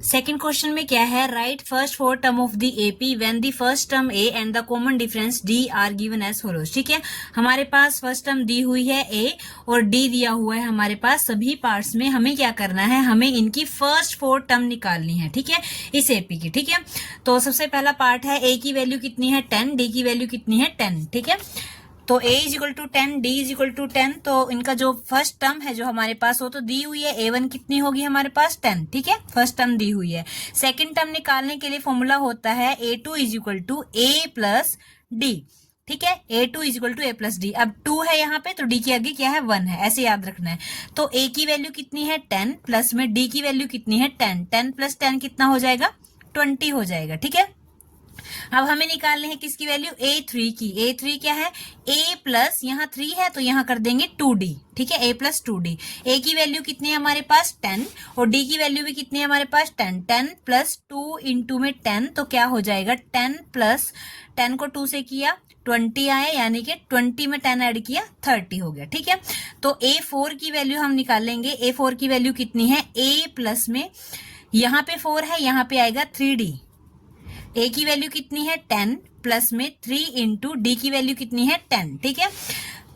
Second question में क्या है, write first four term of the AP when the first term a and the common difference d are given as follows. ठीक है, हमारे पास first term दी हुई है ए और डी दिया हुआ है हमारे पास। सभी पार्ट्स में हमें क्या करना है, हमें इनकी फर्स्ट फोर टर्म निकालनी है। ठीक है, इस एपी की। ठीक है, तो सबसे पहला पार्ट है ए की वैल्यू कितनी है 10, डी की वैल्यू कितनी है 10। ठीक है, तो a is equal to 10, d is equal to 10। तो इनका जो फर्स्ट टर्म है जो हमारे पास वो तो दी हुई है, a1 कितनी होगी हमारे पास 10। ठीक है, फर्स्ट टर्म दी हुई है। सेकंड टर्म निकालने के लिए फॉर्मूला होता है a2 is equal to a plus d. ठीक है, a2 is equal to a plus d. अब 2 है यहाँ पे तो d के आगे क्या है 1 है, ऐसे याद रखना है। तो a की वैल्यू कितनी है 10 प्लस में d की वैल्यू कितनी है 10। 10 प्लस 10 कितना हो जाएगा 20 हो जाएगा। ठीक है, अब हमें निकालने हैं किसकी वैल्यू a3 की। a3 क्या है a प्लस यहाँ 3 है तो यहाँ कर देंगे 2d। ठीक है, a प्लस 2d। a की वैल्यू कितनी है हमारे पास 10 और d की वैल्यू भी कितनी है हमारे पास 10। 10 प्लस 2 इंटू में 10 तो क्या हो जाएगा 10 प्लस 10 को 2 से किया 20 आया, यानी कि 20 में 10 ऐड किया 30 हो गया। ठीक है, तो a4 की वैल्यू हम निकालेंगे। a4 की वैल्यू कितनी है a प्लस में यहाँ पे 4 है, यहाँ पे आएगा 3d। a की वैल्यू कितनी है 10 प्लस में 3 इंटू डी की वैल्यू कितनी है 10। ठीक है,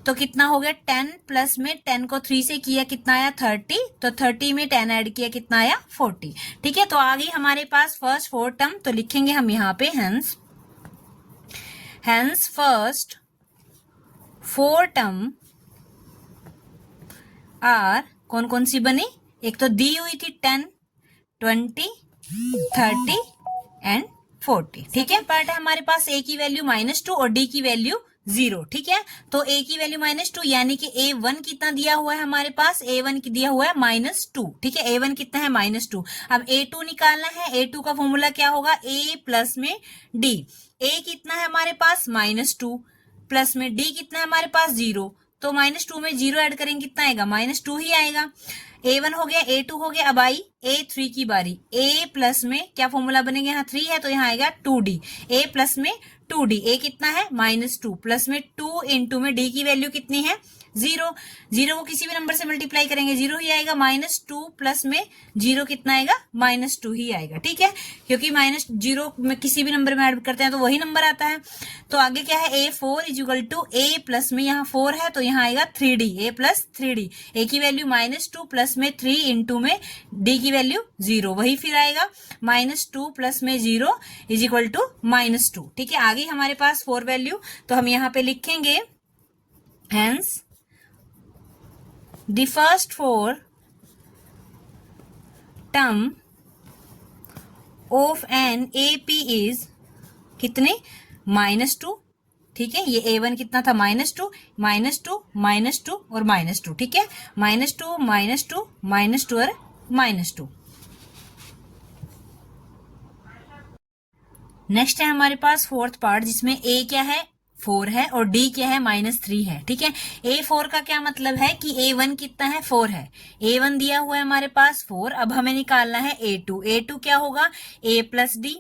तो कितना हो गया 10 प्लस में 10 को 3 से किया कितना आया 30, तो 30 में 10 ऐड किया कितना आया 40। ठीक है, तो आ गई हमारे पास फर्स्ट फोर टर्म। तो लिखेंगे हम यहाँ पे hence first four term are कौन कौन सी बनी, एक तो दी हुई थी 10, 20, 30 एंड 40। ठीक है, पार्ट है हमारे पास a की वैल्यू -2 और d की वैल्यू 0। ठीक है, तो a की वैल्यू -2 यानी कि a1 कितना दिया हुआ है हमारे पास, a1 की दिया हुआ है -2। ठीक है, a1 कितना है -2। अब a2 निकालना है। a2 का फॉर्मूला क्या होगा a प्लस में d। a कितना है हमारे पास -2 प्लस में d कितना है हमारे पास 0, तो -2 में 0 ऐड करेंगे कितना आएगा -2 ही आएगा। a1 हो गया, a2 हो गया। अब आई a3 की बारी। a प्लस में क्या फॉर्मूला बनेगा, यहाँ 3 है तो यहाँ आएगा 2d। a प्लस में 2d, a कितना है -2 प्लस में 2 इंटू में d की वैल्यू कितनी है 0। 0 को किसी भी नंबर से मल्टीप्लाई करेंगे 0 ही आएगा। -2 प्लस में 0 कितना आएगा -2 ही आएगा। ठीक है, क्योंकि -0 में किसी भी नंबर में ऐड करते हैं तो वही नंबर आता है। तो आगे क्या है a4 is equal to a plus में यहाँ 4 है तो यहाँ आएगा 3d, a plus 3d। a की वैल्यू -2 प्लस में 3 इंटू में d की वैल्यू 0, वही फिर आएगा -2 प्लस में 0 इज इक्वल टू -2। ठीक है, आगे हमारे पास 4 वैल्यू, तो हम यहाँ पे लिखेंगे hence the first four term of an AP is कितने -2। ठीक है, ये a1 कितना था -2, -2, -2 और -2। ठीक है, -2, -2, -2 और -2। नेक्स्ट है हमारे पास फोर्थ पार्ट जिसमें a क्या है 4 है और d क्या है -3 है। ठीक है, a4 का क्या मतलब है कि a1 कितना है 4 है, a1 दिया हुआ है हमारे पास 4। अब हमें निकालना है a2। a2 क्या होगा a प्लस डी।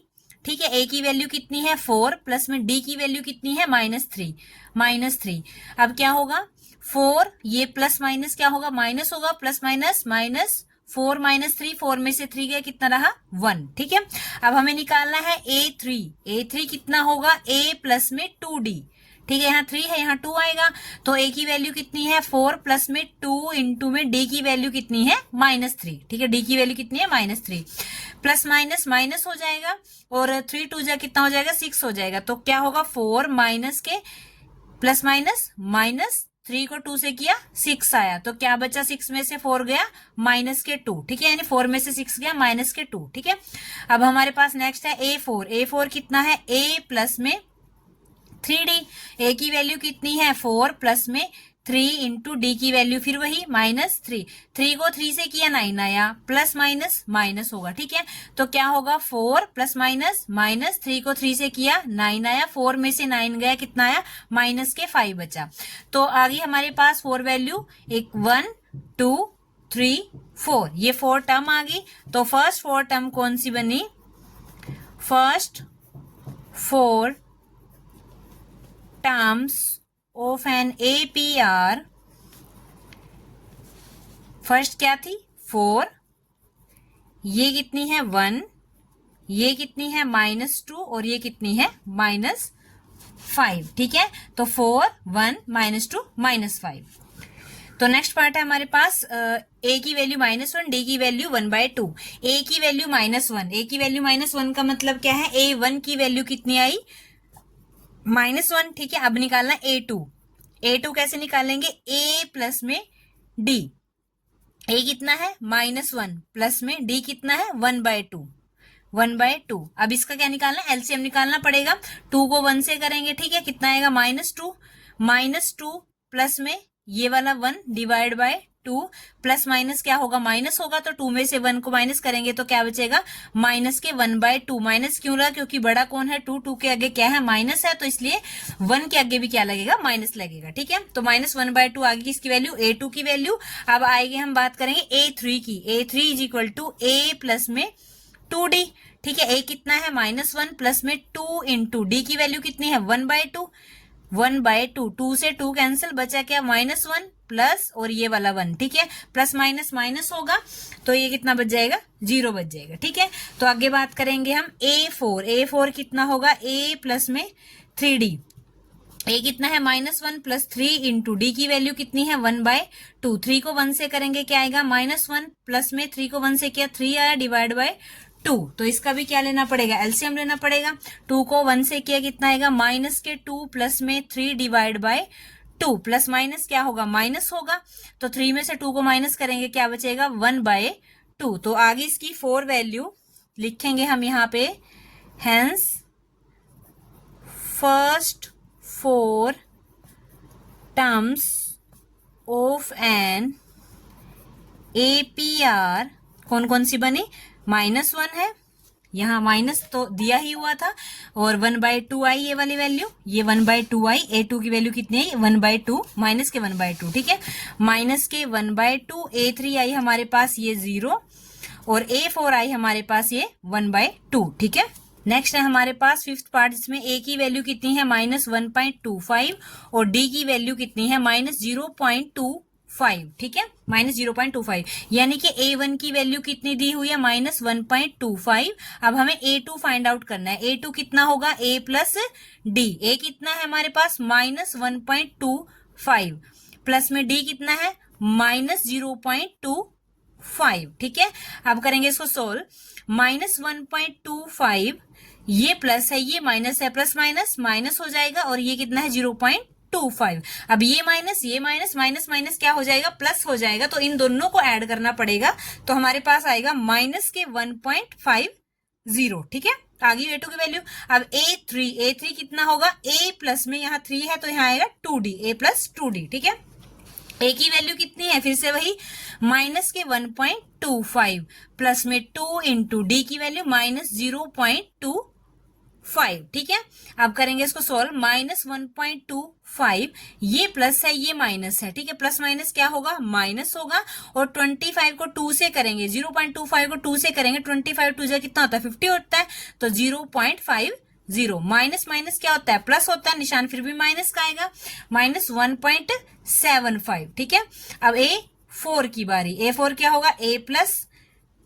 ठीक है, a की वैल्यू कितनी है 4 प्लस में d की वैल्यू कितनी है -3। अब क्या होगा 4, ये प्लस माइनस क्या होगा माइनस होगा, प्लस माइनस -4 -3, 4 में से 3 गया कितना रहा 1। ठीक है, अब हमें निकालना है a3 कितना होगा a प्लस में 2d। ठीक है, यहाँ 3 है यहाँ 2 आएगा, तो a की वैल्यू कितनी है 4 प्लस में 2 इंटू में d की वैल्यू कितनी है -3। ठीक है, d की वैल्यू कितनी है -3, प्लस माइनस माइनस हो जाएगा और 3 2 जा कितना हो जाएगा 6 हो जाएगा। तो क्या होगा 4 माइनस के प्लस माइनस 3 को 2 से किया 6 आया, तो क्या बचा 6 में से 4 गया -2। ठीक है, यानी 4 में से 6 गया -2। ठीक है, अब हमारे पास नेक्स्ट है a4 कितना है a प्लस में 3d। a की वैल्यू कितनी है 4 प्लस में 3 इंटू डी की वैल्यू फिर वही -3। 3 को 3 से किया 9 आया, प्लस माइनस होगा। ठीक है, तो क्या होगा 4 प्लस माइनस 3 को 3 से किया 9 आया, 4 में से 9 गया कितना आया -5 बचा। तो आ गई हमारे पास 4 वैल्यू, एक 1 2 3 4, ये 4 टर्म आ गई। तो फर्स्ट 4 टर्म कौन सी बनी, first 4 terms of an APR, first क्या थी 4, ये कितनी है 1, ये कितनी है -2 और ये कितनी है -5, ठीक है। तो 4 1 -2 -5। तो नेक्स्ट पार्ट है हमारे पास a की वैल्यू -1, d की वैल्यू 1/2। a की वैल्यू -1, a की वैल्यू -1 का मतलब क्या है, a1 की वैल्यू कितनी आई -1, ठीक है। अब निकालना a2। a2 कैसे निकालेंगे, a प्लस में d, a कितना है -1 प्लस में d कितना है 1/2, 1/2। अब इसका क्या निकालना है, एलसीएम निकालना पड़ेगा। 2 को 1 से करेंगे, ठीक है, कितना आएगा -2 प्लस में ये वाला 1 डिवाइड बाय 2, प्लस माइनस क्या होगा, माइनस होगा, तो 2 में से 1 को माइनस करेंगे तो क्या बचेगा, माइनस के 1/2। माइनस क्यों रहा, क्योंकि बड़ा कौन है 2, 2 के आगे क्या है माइनस है, तो इसलिए 1 के आगे भी क्या लगेगा, माइनस लगेगा, ठीक है। तो -1/2 आगे किसकी वैल्यू, a2 की वैल्यू। अब आएगी हम बात करेंगे a3 की। a3 is equal to a plus में 2d, ठीक है। a कितना है -1 प्लस में 2 इंटू d की वैल्यू कितनी है 1/2, 1/2, 2 से 2 कैंसिल, बचा क्या -1 प्लस और ये वाला 1, ठीक है। प्लस माइनस माइनस होगा तो ये कितना बच जाएगा, 0 बच जाएगा, ठीक है। तो आगे बात करेंगे हम a4 कितना होगा, a प्लस में 3d। a कितना है -1 प्लस 3 इंटू डी की वैल्यू कितनी है 1/2। 3 को 1 से करेंगे क्या आएगा, -1 प्लस में 3 को 1 से किया 3 आया डिवाइड बाय 2। तो इसका भी क्या लेना पड़ेगा, एलसीएम लेना पड़ेगा। 2 को 1 से किया कितना आएगा, -2 प्लस में 3 डिवाइड बाय 2, प्लस माइनस क्या होगा, माइनस होगा, तो 3 में से 2 को माइनस करेंगे क्या बचेगा 1/2। तो आगे इसकी 4 वैल्यू लिखेंगे हम यहाँ पे, hence first 4 terms of an APR कौन कौन सी बनी, -1 है, यहाँ माइनस तो दिया ही हुआ था, और 1/2 आई ये वाली वैल्यू, ये 1/2 आई। a2 की वैल्यू कितनी आई 1/2, माइनस के 1/2, ठीक है, माइनस के 1/2। a3 आई हमारे पास ये 0 और a4 आई हमारे पास ये 1/2, ठीक है। नेक्स्ट है हमारे पास फिफ्थ पार्ट, इसमें a की वैल्यू कितनी है -1.25 और d की वैल्यू कितनी है -0.25, ठीक है, -0.25, यानी कि a1 की वैल्यू कितनी दी हुई है -1.25। अब हमें a2 फाइंड आउट करना है। a2 कितना होगा, a प्लस d। a कितना है हमारे पास -1.25 प्लस में d कितना है -0.25, ठीक है। अब करेंगे इसको सोल्व, -1.25, ये प्लस है ये माइनस है, प्लस माइनस माइनस हो जाएगा, और ये कितना है 0.25। अब ये माइनस माइनस माइनस क्या हो जाएगा, प्लस हो जाएगा, तो इन दोनों को ऐड करना पड़ेगा, तो हमारे पास आएगा माइनस के 1.50, ठीक है। आगे a2 की वैल्यू। अब a3 कितना होगा, a प्लस में यहाँ 3 है तो यहाँ आएगा 2d, a प्लस 2d, ठीक है। a की वैल्यू कितनी है, फिर से वही माइनस के 1.25 प्लस में 2 इंटू डी की वैल्यू -0.25, ठीक है। अब करेंगे इसको सोल्व, -1.25, ये प्लस है ये माइनस है, ठीक है, प्लस माइनस क्या होगा, माइनस होगा, और 25 को 2 से करेंगे, 0.25 को 2 से करेंगे, 25 2 जा कितना होता है 50 होता है, तो 0.50, माइनस माइनस क्या होता है, प्लस होता है, निशान फिर भी माइनस का आएगा, -1.75, ठीक है। अब a4 की बारी, a4 क्या होगा, a प्लस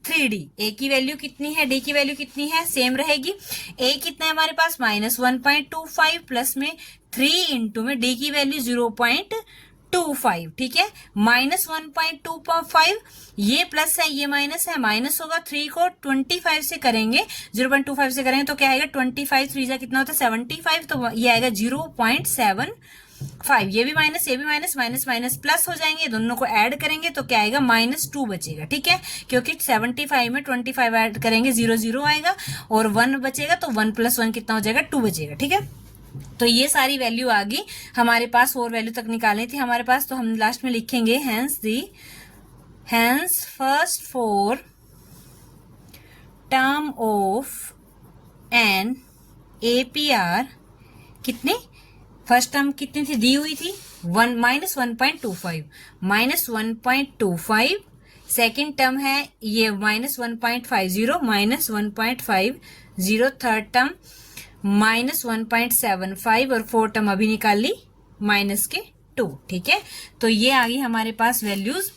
3d। a की वैल्यू कितनी है, d की वैल्यू कितनी है, सेम रहेगी। a कितना है हमारे पास -1.25 प्लस में 3 इंटू में d की वैल्यू 0.25, ठीक है, -1.25, ये प्लस है ये माइनस है, माइनस होगा, 3 को 25 से करेंगे, 0.25 से करेंगे तो क्या आएगा, 25 3 जा कितना होता है 75, तो ये आएगा 0.75, ये भी माइनस माइनस माइनस प्लस हो जाएंगे, दोनों को ऐड करेंगे तो क्या आएगा -2 बचेगा, ठीक है, क्योंकि 75 में 25 ऐड करेंगे 0 आएगा, और 1 बचेगा, तो 1 + 1 कितना हो जाएगा 2 बचेगा, ठीक है। तो ये सारी वैल्यू आ गई हमारे पास, 4 वैल्यू तक निकालनी थी हमारे पास, तो हम लास्ट में लिखेंगे hence first 4 term of an APR कितने, फर्स्ट टर्म कितनी थी, दी हुई थी -1.25, सेकेंड टर्म है ये -1.50, थर्ड टर्म -1.75, और फोर्थ टर्म अभी निकाल ली -2, ठीक है। तो ये आ गई हमारे पास वैल्यूज